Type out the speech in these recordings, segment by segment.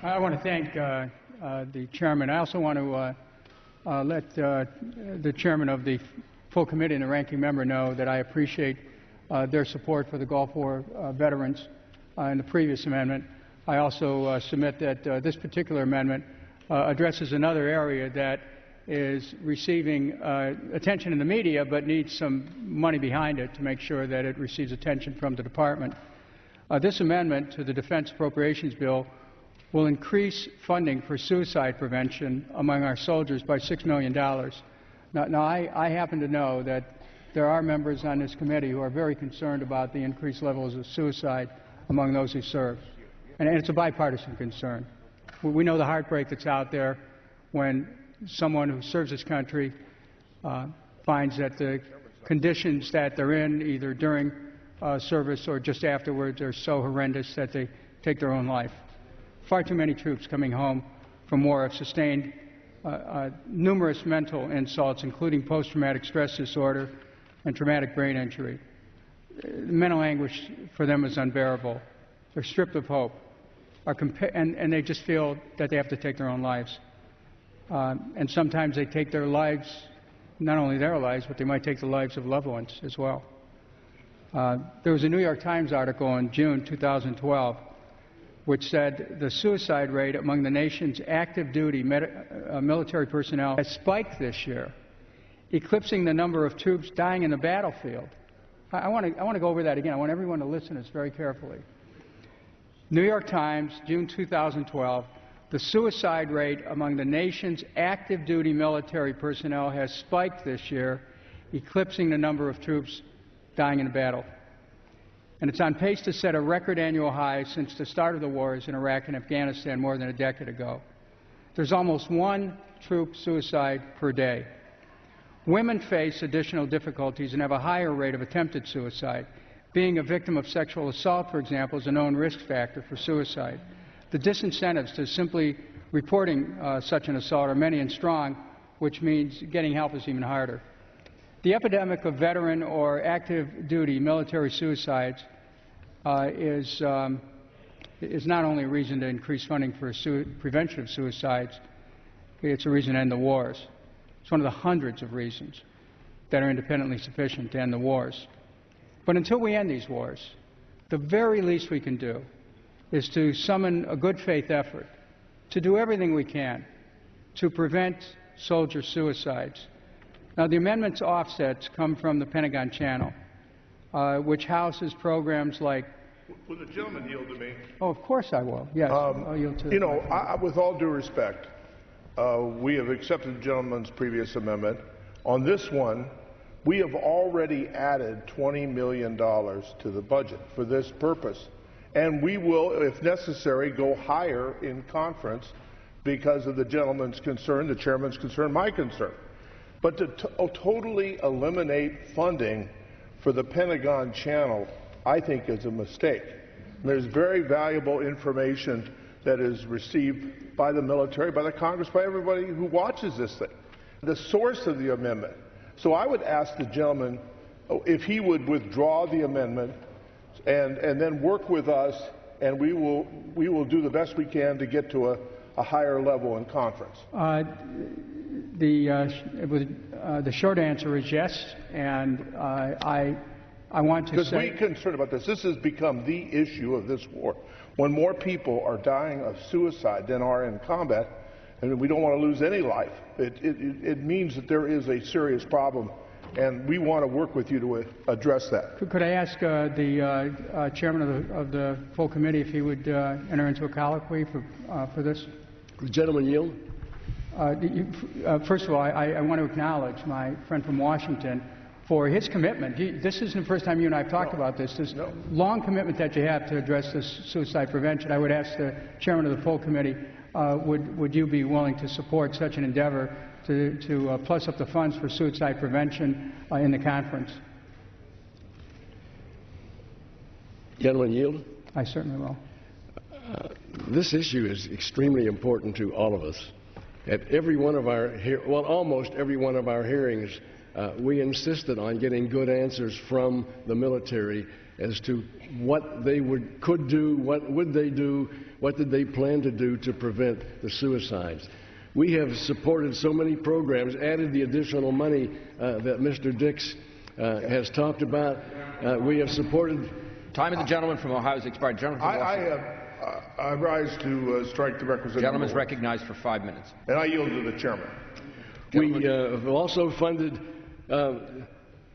I want to thank the chairman. I also want to let the chairman of the full committee and the ranking member know that I appreciate their support for the Gulf War veterans in the previous amendment. I also submit that this particular amendment addresses another area that is receiving attention in the media but needs some money behind it to make sure that it receives attention from the Department. This amendment to the Defense Appropriations Bill will increase funding for suicide prevention among our soldiers by $6 million. Now I happen to know that there are members on this committee who are very concerned about the increased levels of suicide among those who serve. And it's a bipartisan concern. We know the heartbreak that's out there when someone who serves this country finds that the conditions that they're in, either during service or just afterwards, are so horrendous that they take their own life. Far too many troops coming home from war have sustained numerous mental insults, including post-traumatic stress disorder and traumatic brain injury. Mental anguish for them is unbearable. They're stripped of hope, and they just feel that they have to take their own lives. And sometimes they take their lives, not only their lives, but they might take the lives of loved ones as well. There was a New York Times article in June 2012 which said the suicide rate among the nation's active duty military personnel has spiked this year, eclipsing the number of troops dying in the battlefield. I want to go over that again. I want everyone to listen to this very carefully. New York Times, June 2012, the suicide rate among the nation's active duty military personnel has spiked this year, eclipsing the number of troops dying in a battle. And it's on pace to set a record annual high since the start of the wars in Iraq and Afghanistan more than a decade ago. There's almost one troop suicide per day. Women face additional difficulties and have a higher rate of attempted suicide. Being a victim of sexual assault, for example, is a known risk factor for suicide. The disincentives to simply reporting such an assault are many and strong, which means getting help is even harder. The epidemic of veteran or active duty military suicides is not only a reason to increase funding for prevention of suicides, it's a reason to end the wars. It's one of the hundreds of reasons that are independently sufficient to end the wars. But until we end these wars, the very least we can do is to summon a good faith effort to do everything we can to prevent soldier suicides. Now, the amendment's offsets come from the Pentagon Channel, which houses programs like... Will the gentleman yield to me? Oh, of course I will. Yes, I'll yield to you know, with all due respect, we have accepted the gentleman's previous amendment. On this one, we have already added $20 million to the budget for this purpose. And we will, if necessary, go higher in conference because of the gentleman's concern, the chairman's concern, my concern. But to totally eliminate funding for the Pentagon Channel, I think, is a mistake. There's very valuable information that is received by the military, by the Congress, by everybody who watches this thing. The source of the amendment. So I would ask the gentleman if he would withdraw the amendment and then work with us, and we will do the best we can to get to a higher level in conference. The short answer is yes, and I want to say... Because we're concerned about this. This has become the issue of this war. When more people are dying of suicide than are in combat, and we don't want to lose any life, it means that there is a serious problem, and we want to work with you to address that. Could I ask the chairman of the full committee if he would enter into a colloquy for this? The gentleman yield. First of all, I want to acknowledge my friend from Washington for his commitment. This isn't the first time you and I have talked about this. This long commitment that you have to address this suicide prevention. I would ask the chairman of the full committee, would you be willing to support such an endeavor to plus up the funds for suicide prevention in the conference? Gentleman yield. I certainly will. This issue is extremely important to all of us. At every one of our, almost every one of our hearings, we insisted on getting good answers from the military as to what they could do, what would they do, what did they plan to do to prevent the suicides. We have supported so many programs, added the additional money that Mr. Dix has talked about. We have supported... Time of the gentleman from Ohio has expired. Gentleman from Washington. I rise to strike the requisite. Gentleman is recognized for 5 minutes. And I yield to the chairman. We have also funded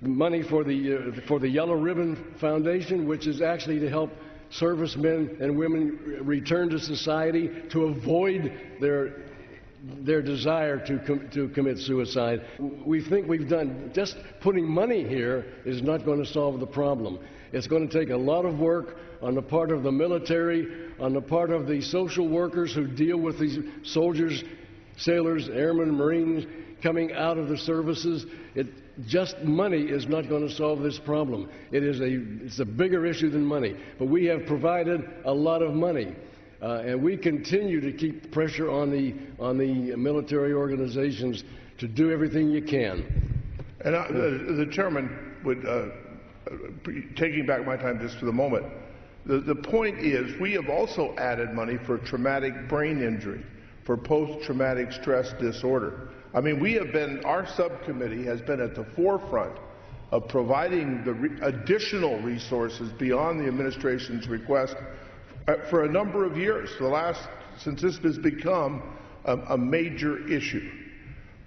money for the Yellow Ribbon Foundation, which is actually to help servicemen and women return to society to avoid their desire to commit suicide. We think we've done, just putting money here is not going to solve the problem. It's going to take a lot of work on the part of the military, on the part of the social workers who deal with these soldiers, sailors, airmen, Marines coming out of the services. Just money is not going to solve this problem. It's a bigger issue than money. But we have provided a lot of money. And we continue to keep pressure on the military organizations to do everything you can. And the chairman would, taking back my time just for the moment, the point is we have also added money for traumatic brain injury, for post-traumatic stress disorder. I mean, our subcommittee has been at the forefront of providing the additional resources beyond the administration's request for a number of years, since this has become a major issue.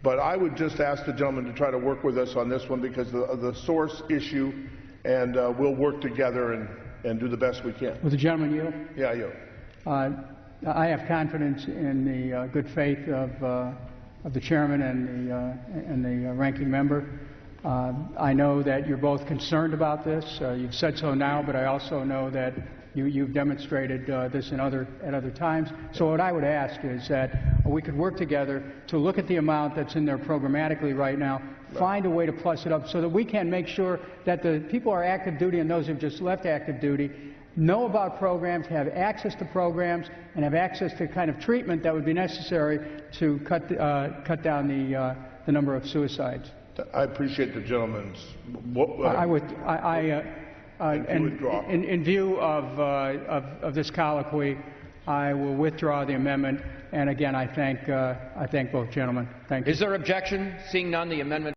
But I would just ask the gentleman to try to work with us on this one because of the source issue, and we'll work together and do the best we can. Will the gentleman yield? Yeah, I yield. I have confidence in the good faith of the chairman and the ranking member. I know that you're both concerned about this. You've said so now, but I also know that you've demonstrated this at other times. So what I would ask is that we could work together to look at the amount that's in there programmatically right now, find a way to plus it up so that we can make sure that the people who are active duty and those who have just left active duty know about programs, have access to programs, and have access to kind of treatment that would be necessary to cut down the number of suicides. I appreciate the gentleman's. In view of this colloquy, I will withdraw the amendment. And again, I thank both gentlemen. Thank you. Is there objection? Seeing none, the amendment